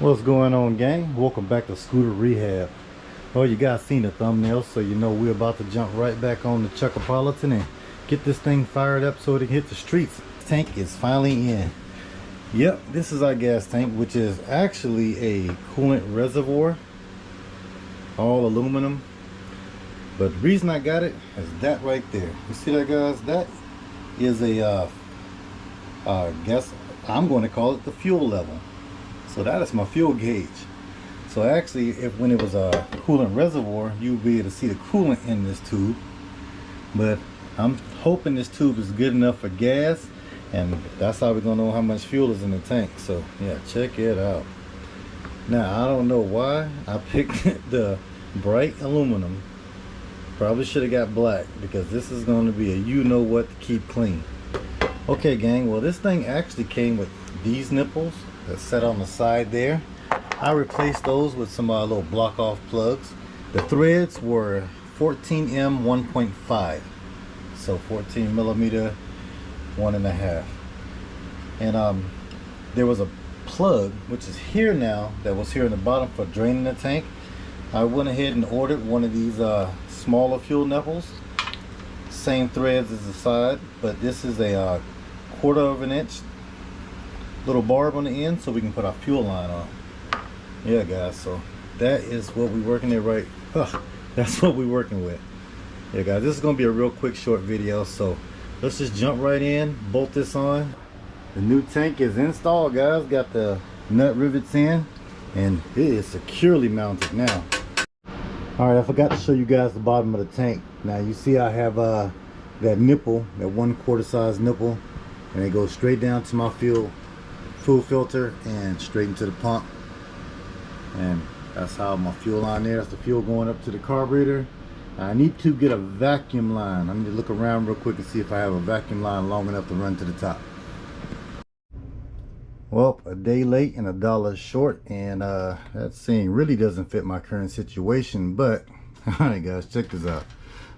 What's going on, gang? Welcome back to Scooter Rehab. Well, you guys seen the thumbnail, so you know we're about to jump right back on the Chuckopolitan and get this thing fired up so it can hit the streets. Tank is finally in. Yep, this is our gas tank, which is actually a coolant reservoir, all aluminum. But the reason I got it is that right there. You see that, guys? That is a guess I'm going to call it the fuel level. So that is my fuel gauge. So actually, when it was a coolant reservoir, you would be able to see the coolant in this tube. But I'm hoping this tube is good enough for gas, and that's how we're gonna know how much fuel is in the tank. So yeah, check it out. Now I don't know why I picked the bright aluminum. Probably should have got black, because this is going to be a you know what to keep clean. Okay, gang, well this thing actually came with these nipples that set on the side there. I replaced those with some little block off plugs. The threads were 14M 1.5, so 14 millimeter 1.5, and there was a plug which is here now that was here in the bottom for draining the tank. I went ahead and ordered one of these smaller fuel nipples, same threads as the side, but this is a 1/4 of an inch little barb on the end so we can put our fuel line on. Yeah, guys, so that is what we're working at right. That's what we're working with. Yeah, guys, this is gonna be a real quick short video, so let's just jump right in, bolt this on. The new tank is installed, guys. Got the nut rivets in and it is securely mounted now. All right, I forgot to show you guys the bottom of the tank. Now you see I have that nipple, that 1/4 size nipple, and it goes straight down to my fuel filter and straight into the pump. And that's how my fuel line there. That's the fuel going up to the carburetor. I need to get a vacuum line. I need to look around real quick and see if I have a vacuum line long enough to run to the top. Well, a day late and $1 short, and that saying really doesn't fit my current situation. But all right, guys, check this out.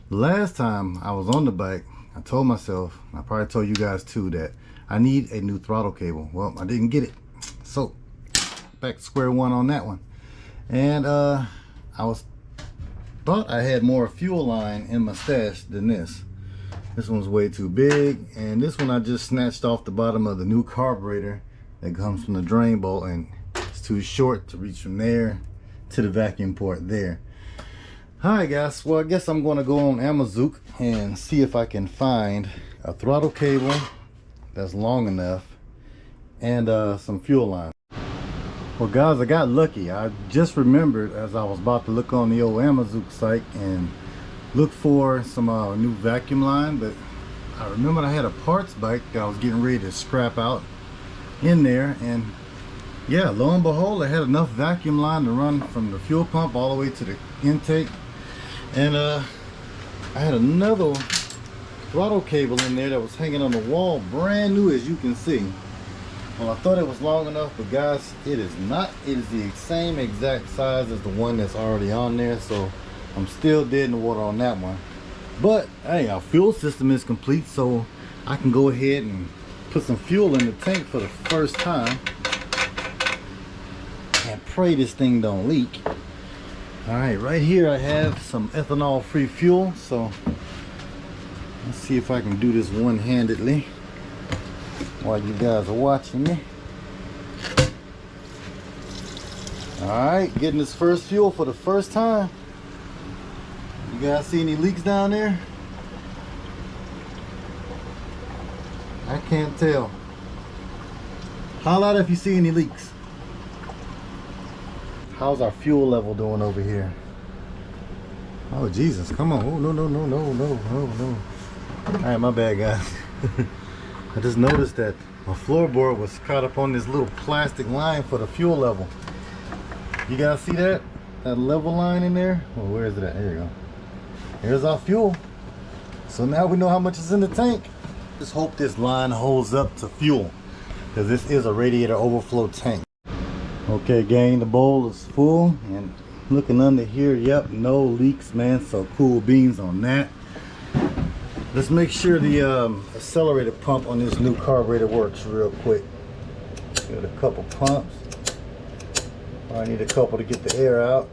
Last time I was on the bike, I told myself, I probably told you guys too, that I need a new throttle cable. Well, I didn't get it, so back to square one on that one. And I thought I had more fuel line in my stash than this. This one's way too big, and this one I just snatched off the bottom of the new carburetor that comes from the drain bolt, and it's too short to reach from there to the vacuum port there. Alright, guys, well I guess I'm going to go on Amazon and see if I can find a throttle cable that's long enough and some fuel line. Well, guys, I got lucky. I just remembered as I was about to look on the old Amazon site and look for some new vacuum line, but I remembered I had a parts bike that I was getting ready to scrap out in there, and yeah, lo and behold, I had enough vacuum line to run from the fuel pump all the way to the intake. And I had another throttle cable in there that was hanging on the wall, brand new, as you can see. Well, I thought it was long enough, but guys, it is not. It is the same exact size as the one that's already on there, so I'm still dead in the water on that one. But hey, our fuel system is complete, so I can go ahead and put some fuel in the tank for the first time and pray this thing don't leak. All right, right here I have some ethanol free fuel, so let's see if I can do this one-handedly while you guys are watching me. All right, getting this first fuel for the first time. You guys see any leaks down there? I can't tell. Holla out if you see any leaks. How's our fuel level doing over here? Oh Jesus, come on. Oh, no. All right, my bad, guys. I just noticed that my floorboard was caught up on this little plastic line for the fuel level. You guys see that? That level line in there? Well, where is it at? There you go. Here's our fuel. So now we know how much is in the tank. Just hope this line holds up to fuel, because this is a radiator overflow tank. Okay, gang, the bowl is full, and looking under here, yep, no leaks, man, so cool beans on that. Let's make sure the accelerator pump on this new carburetor works real quick. Got a couple pumps. I need a couple to get the air out.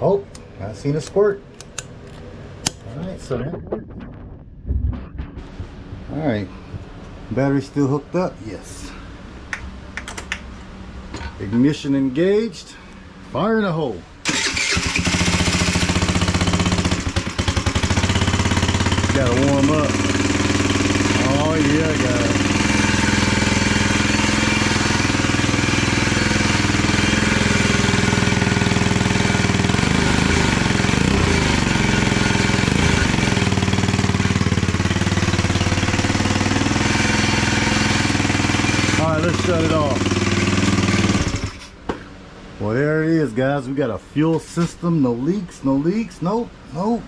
Oh, I seen a squirt. Alright, so that works. Alright, battery still hooked up? Yes. Ignition engaged. Fire in the hole. Gotta warm up. Oh yeah, guys. Alright, let's shut it off. Well, there it is, guys. We got a fuel system. No leaks, no leaks. Nope, nope.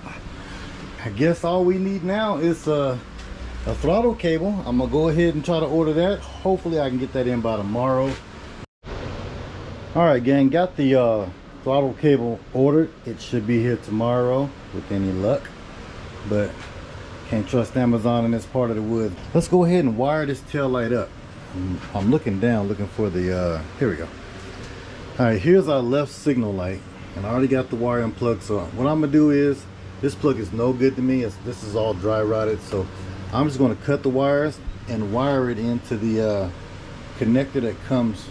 I guess all we need now is a throttle cable. I'm gonna go ahead and try to order that. Hopefully I can get that in by tomorrow. All right, gang, got the throttle cable ordered. It should be here tomorrow with any luck, but can't trust Amazon in this part of the woods. Let's go ahead and wire this tail light up. I'm looking down looking for the here we go. All right, here's our left signal light, and I already got the wire unplugged. So what I'm gonna do is, this plug is no good to me. This is all dry rotted, so I'm just going to cut the wires and wire it into the connector that comes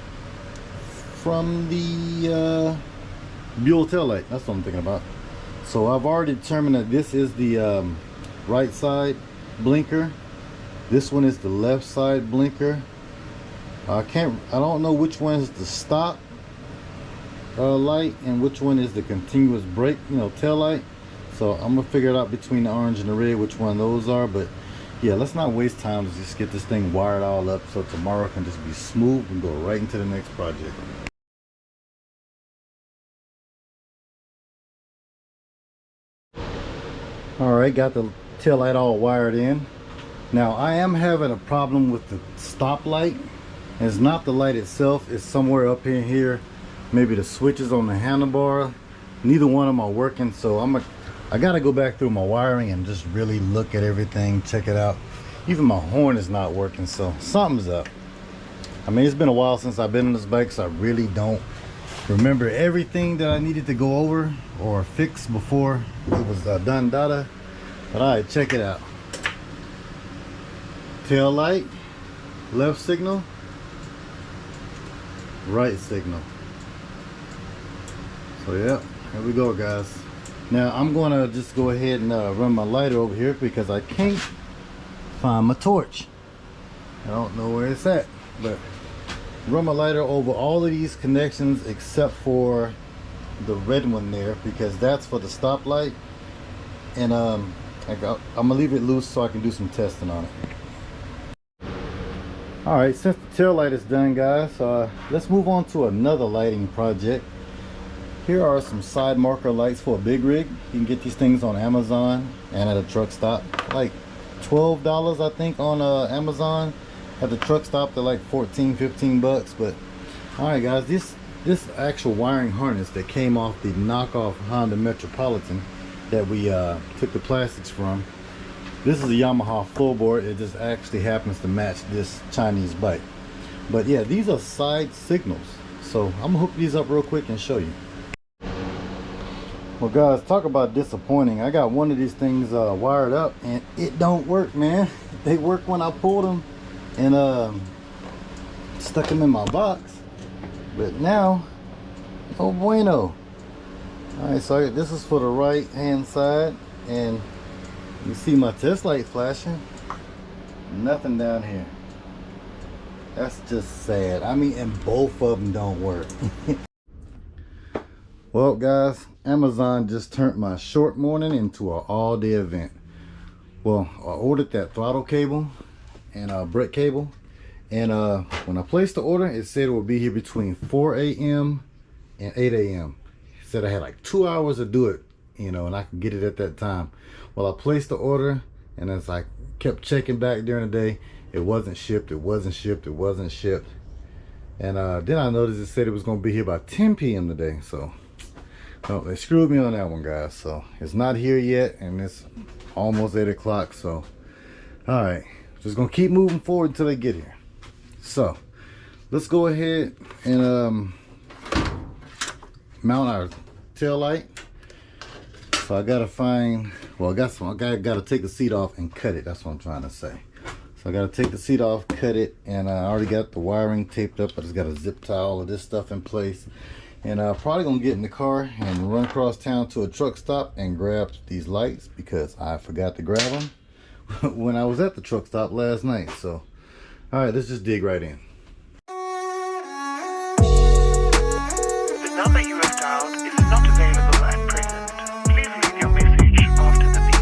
from the Buell tail light. That's what I'm thinking about. So I've already determined that this is the right side blinker. This one is the left side blinker. I don't know which one is the stop light and which one is the continuous brake, tail light. So I'm gonna figure it out between the orange and the red which one those are. But yeah, let's not waste time. Let's just get this thing wired all up so tomorrow can just be smooth and go right into the next project. All right, got the tail light all wired in. Now I am having a problem with the stop light. It's not the light itself, it's somewhere up in here. Maybe the switches on the handlebar. Neither one of them are working, so I gotta go back through my wiring and just really look at everything, check it out. Even my horn is not working, so something's up. I mean, it's been a while since I've been on this bike, so I really don't remember everything that I needed to go over or fix before it was done data. But all right, check it out. Tail light, left signal, right signal. So yeah, here we go, guys. Now I'm gonna just go ahead and run my lighter over here because I can't find my torch. I don't know where it's at, but run my lighter over all of these connections except for the red one there, because that's for the stoplight. And I'm gonna leave it loose so I can do some testing on it. All right, since the tail light is done, guys, let's move on to another lighting project. Here are some side marker lights for a big rig. You can get these things on Amazon and at a truck stop. Like $12 I think on Amazon. At the truck stop they're like 14-15 bucks. But all right, guys, this actual wiring harness that came off the knockoff Honda Metropolitan that we took the plastics from. This is a Yamaha floorboard. It just actually happens to match this Chinese bike. But yeah, these are side signals. So I'm gonna hook these up real quick and show you. Well, guys, talk about disappointing. I got one of these things wired up and it don't work, man. They work when I pulled them and stuck them in my box, but now no bueno. All right, so this is for the right hand side, and you see my test light flashing. Nothing down here. That's just sad. I mean, and both of them don't work. Well, guys, Amazon just turned my short morning into an all-day event. Well, I ordered that throttle cable and brake cable, and when I placed the order, it said it would be here between 4 a.m. and 8 a.m. It said I had like 2 hours to do it, and I could get it at that time. Well, I placed the order, and as I kept checking back during the day, it wasn't shipped, it wasn't shipped, it wasn't shipped. And then I noticed it said it was going to be here by 10 p.m. today, so no, they screwed me on that one, guys. So it's not here yet, and it's almost 8 o'clock. So all right, just gonna keep moving forward until they get here. So let's go ahead and mount our tail light. So I gotta find, well, I gotta take the seat off and cut it. That's what I'm trying to say. So I gotta take the seat off, cut it, and I already got the wiring taped up. I just gotta zip tie all of this stuff in place. And I'm probably gonna get in the car and run across town to a truck stop and grab these lights because I forgot to grab them when I was at the truck stop last night. So, all right, let's just dig right in. The number you have dialed is not available at present. Please leave your message after the beep.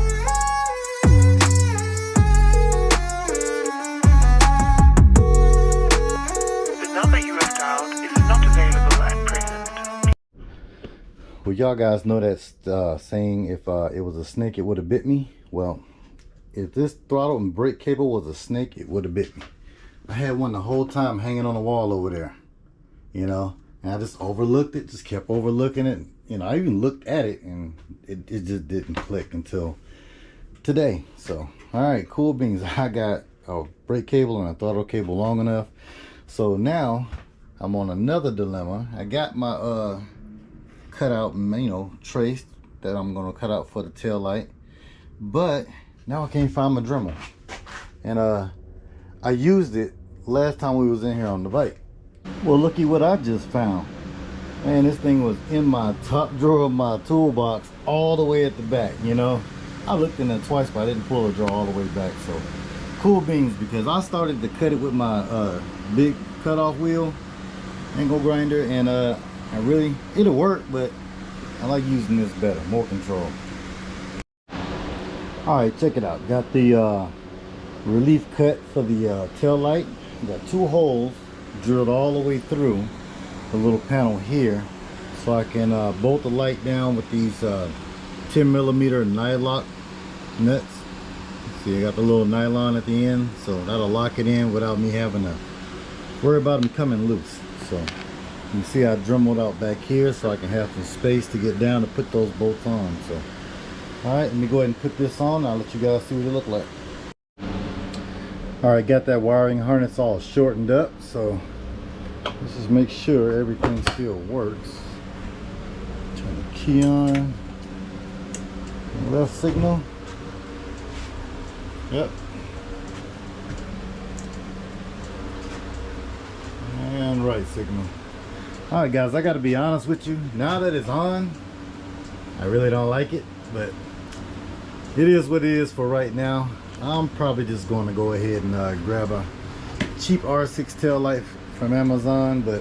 The number you have dialed is not available at present. Well, y'all guys know that saying, if it was a snake, it would have bit me. Well, if this throttle and brake cable was a snake, it would have bit me. I had one the whole time hanging on the wall over there, you know, and I just overlooked it, just kept overlooking it. You know, I even looked at it and it just didn't click until today. So, all right, cool beans. I got a brake cable and a throttle cable long enough. So now I'm on another dilemma. I got my cutout, you know, trace that I'm gonna cut out for the tail light, but now I can't find my Dremel. And I used it last time we was in here on the bike. Well, looky what I just found. Man, this thing was in my top drawer of my toolbox all the way at the back, you know. I looked in there twice, but I didn't pull the drawer all the way back. So cool beans, because I started to cut it with my big cutoff wheel, angle grinder, and it'll work, but I like using this better, more control. All right, check it out. Got the relief cut for the tail light. Got 2 holes drilled all the way through the little panel here, so I can bolt the light down with these 10mm nylock nuts. See, I got the little nylon at the end, so that'll lock it in without me having to worry about them coming loose. So you see I dremeled out back here so I can have some space to get down to put those bolts on. So all right, let me go ahead and put this on. I'll let you guys see what it look like. All right, got that wiring harness all shortened up, so let's just make sure everything still works. Turn the key on. Left signal. Yep. And right signal. All right, guys, I got to be honest with you. Now that it's on, I really don't like it, but it is what it is for right now. I'm probably just going to go ahead and grab a cheap R6 tail light from Amazon, but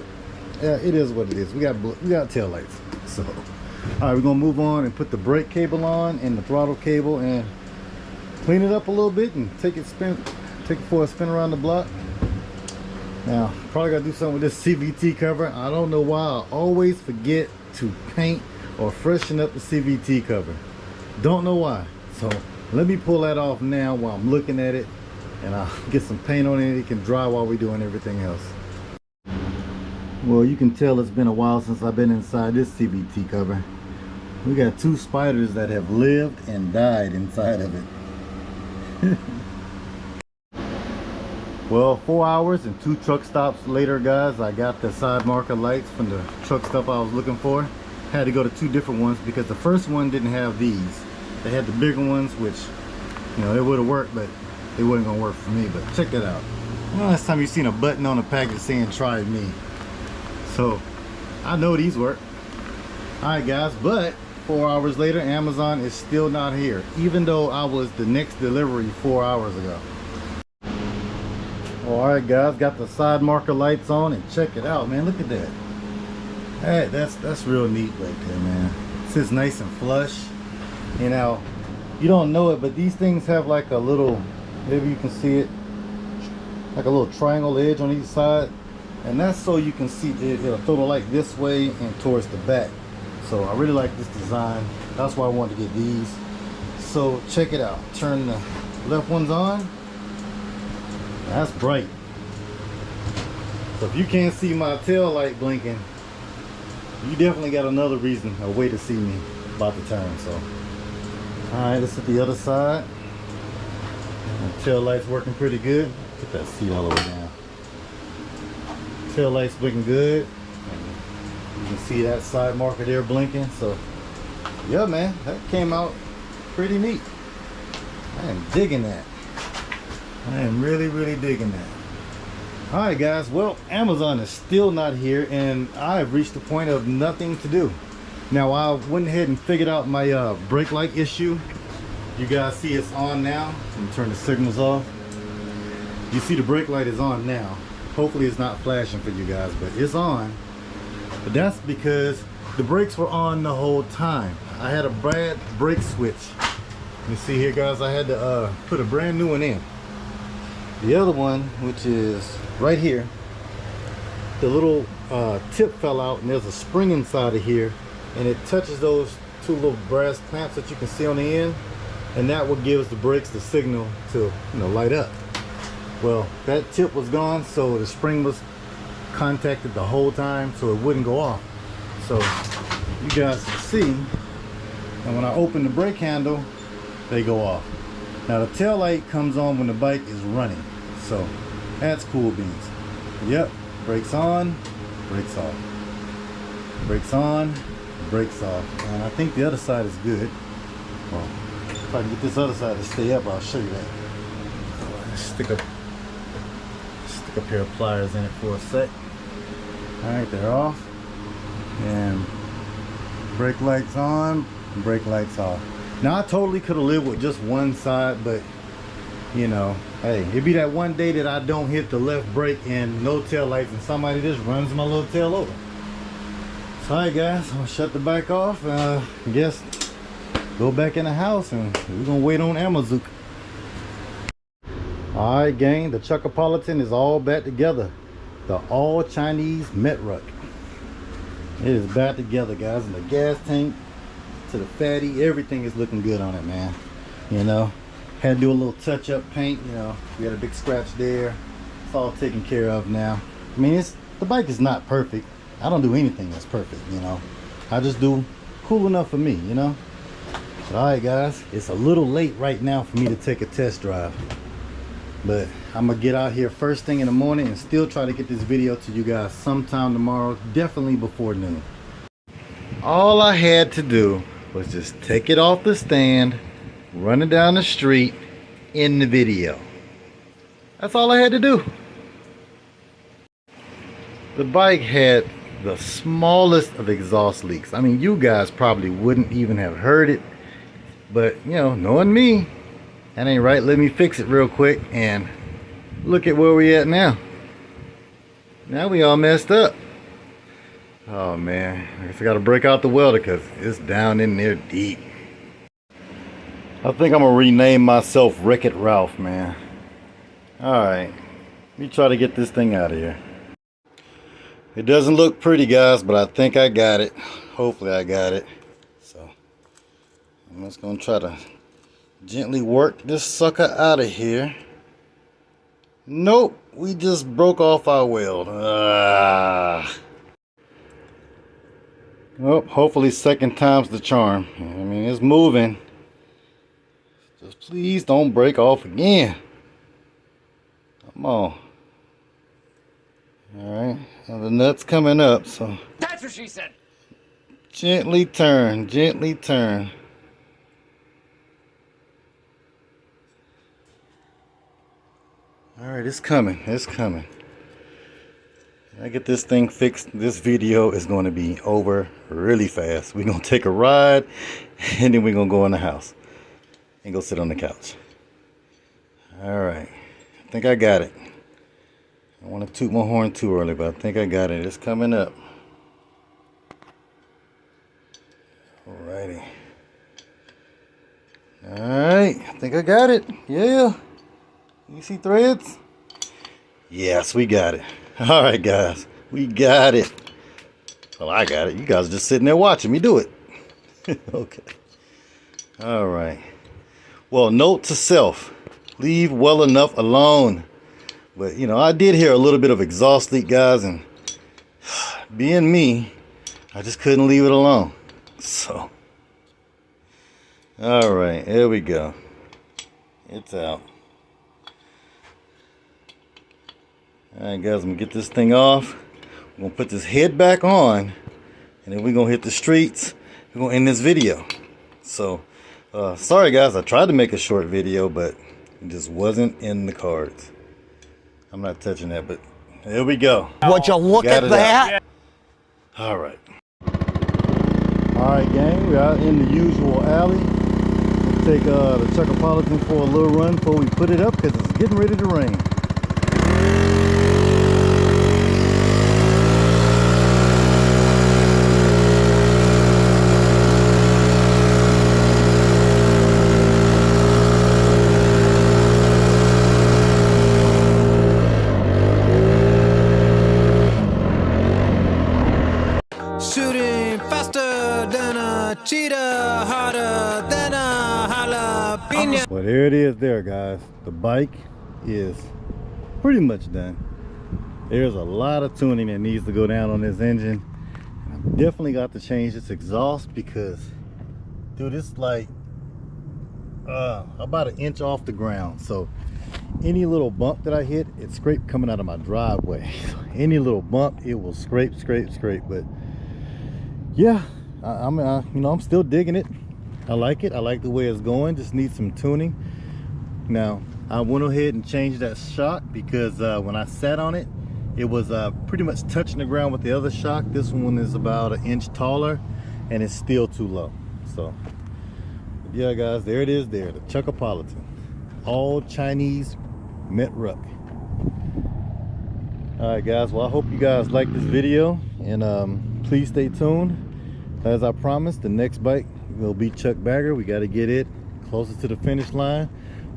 yeah, it is what it is. We got tail lights. So, all right, we're gonna move on and put the brake cable on and the throttle cable and clean it up a little bit and take it for a spin around the block. Now, probably gotta do something with this CVT cover. I don't know why I always forget to paint or freshen up the CVT cover. Don't know why. So let me pull that off now while I'm looking at it, and I'll get some paint on it. It can dry while we're doing everything else. Well, you can tell it's been a while since I've been inside this CVT cover. We got 2 spiders that have lived and died inside of it. Well, 4 hours and 2 truck stops later, guys, I got the side marker lights from the truck stop I was looking for. Had to go to 2 different ones because the first one didn't have these. They had the bigger ones, which, you know, it would have worked, but it wasn't gonna work for me. But check it out. Last time you seen a button on a package saying "try me," so I know these work. All right, guys, but 4 hours later, Amazon is still not here, even though I was the next delivery 4 hours ago. All right, guys, got the side marker lights on, and check it out, man. Look at that. Hey, that's real neat right there, man. It sits nice and flush. You know, you don't know it, but these things have like a little, maybe you can see it, like a little triangle edge on each side, and that's so you can see it'll throw the light this way and towards the back. So I really like this design. That's why I wanted to get these. So check it out. Turn the left ones on. That's bright. So if you can't see my tail light blinking, you definitely got another reason, a way to see me about to turn. So all right, let's hit the other side. The tail light's working pretty good. Put that seat all the way down. Tail light's looking good. can see that side marker there blinking. So yeah, man, that came out pretty neat. I am digging that. I am really digging that. Alright guys, well, Amazon is still not here and I've reached the point of nothing to do. Now I went ahead and figured out my brake light issue. You guys see it's on now. Let me turn the signals off. You see the brake light is on now. Hopefully it's not flashing for you guys, but it's on. But that's because the brakes were on the whole time. I had a bad brake switch. You see here guys, I had to put a brand new one in. The other one, which is right here, the little tip fell out and there's a spring inside of here and it touches those two little brass clamps that you can see on the end, and that what gives the brakes the signal to, you know, light up. Well, that tip was gone, so the spring was contacted the whole time, so it wouldn't go off. So you guys can see, and when I open the brake handle, they go off. Now the tail light comes on when the bike is running, so that's cool beans. Yep, brakes on, brakes off, brakes on, brakes off. And I think the other side is good. Well, if I can get this other side to stay up, I'll show you that. Stick a pair of pliers in it for a sec. Alright, they're off. And brake lights on, brake lights off. Now I totally could have lived with just one side, but you know, hey, it'd be that one day that I don't hit the left brake and no tail lights and somebody just runs my little tail over. So alright guys, I'm gonna shut the bike off. I guess go back in the house and we're gonna wait on Amazon. Alright gang, the Chuckopolitan is all back together. The all Chinese Metruck. It is back together guys, and the gas tank to the fatty, everything is looking good on it, man. You know, had to do a little touch up paint, you know, we had a big scratch there. It's all taken care of now. I mean, the bike is not perfect. I don't do anything that's perfect, you know. I just do cool enough for me, you know. Alright guys, it's a little late right now for me to take a test drive, but I'm gonna get out here first thing in the morning and still try to get this video to you guys sometime tomorrow, definitely before noon. All I had to do was just take it off the stand, run it down the street, in the video. That's all I had to do. The bike had the smallest of exhaust leaks. I mean, you guys probably wouldn't even have heard it, but you know, knowing me, that ain't right. Let me fix it real quick and look at where we at now. Now we all messed up. Oh man, I guess I gotta break out the welder because it's down in there deep. I think I'm gonna rename myself Wreck-It Ralph, man. Alright, let me try to get this thing out of here. It doesn't look pretty guys, but I think I got it. Hopefully I got it. So I'm just gonna try to gently work this sucker out of here. Nope, we just broke off our weld. Well, hopefully second time's the charm. I mean, it's moving. Just please don't break off again. Come on. Alright, the nut's coming up, so that's what she said. Gently turn, gently turn. Alright, it's coming, it's coming. When I get this thing fixed, this video is going to be over really fast. We're going to take a ride and then we're going to go in the house and go sit on the couch. Alright, I think I got it. I want to toot my horn too early, but I think I got it. It's coming up. Alrighty. Alright, I think I got it. Yeah. You see threads? Yes, we got it. Alright guys, we got it. Well, I got it. You guys are just sitting there watching me do it. Okay. Alright. Well, note to self. Leave well enough alone. But, you know, I did hear a little bit of exhaust leak, guys, and being me, I just couldn't leave it alone. So, all right, there we go. It's out. All right, guys, I'm going to get this thing off. I'm going to put this head back on and then we're gonna hit the streets. We're gonna end this video. So sorry guys, I tried to make a short video, but it just wasn't in the cards. I'm not touching that, but there we go. Would you look at that? All right. All right, gang, we're out in the usual alley. We'll take the Chuckopolitan for a little run before we put it up, because it's getting ready to rain. Shooting faster than a cheetah, harder than a jalapeno. Well, there it is there, guys. The bike is pretty much done. There's a lot of tuning that needs to go down on this engine. I've definitely got to change this exhaust because, dude, it's like about an inch off the ground. So any little bump that I hit, it scraped coming out of my driveway. So any little bump, it will scrape. But yeah, I'm still digging it. I like it. I like the way it's going. Just needs some tuning. Now, I went ahead and changed that shock because when I sat on it, it was pretty much touching the ground with the other shock. This one is about an inch taller, and it's still too low. So, yeah, guys, there it is there, the Chuckopolitan. All Chinese METRUCK. All right, guys, well, I hope you guys like this video, and please stay tuned. As I promised, the next bike will be Chuck Bagger. We got to get it closer to the finish line,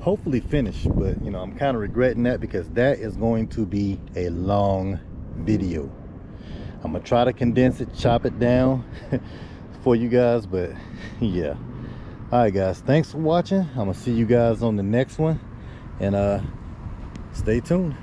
hopefully finished. But you know, I'm kind of regretting that because that is going to be a long video. I'm gonna try to condense it, chop it down for you guys, but yeah. All right, guys, thanks for watching. I'm gonna see you guys on the next one, and stay tuned.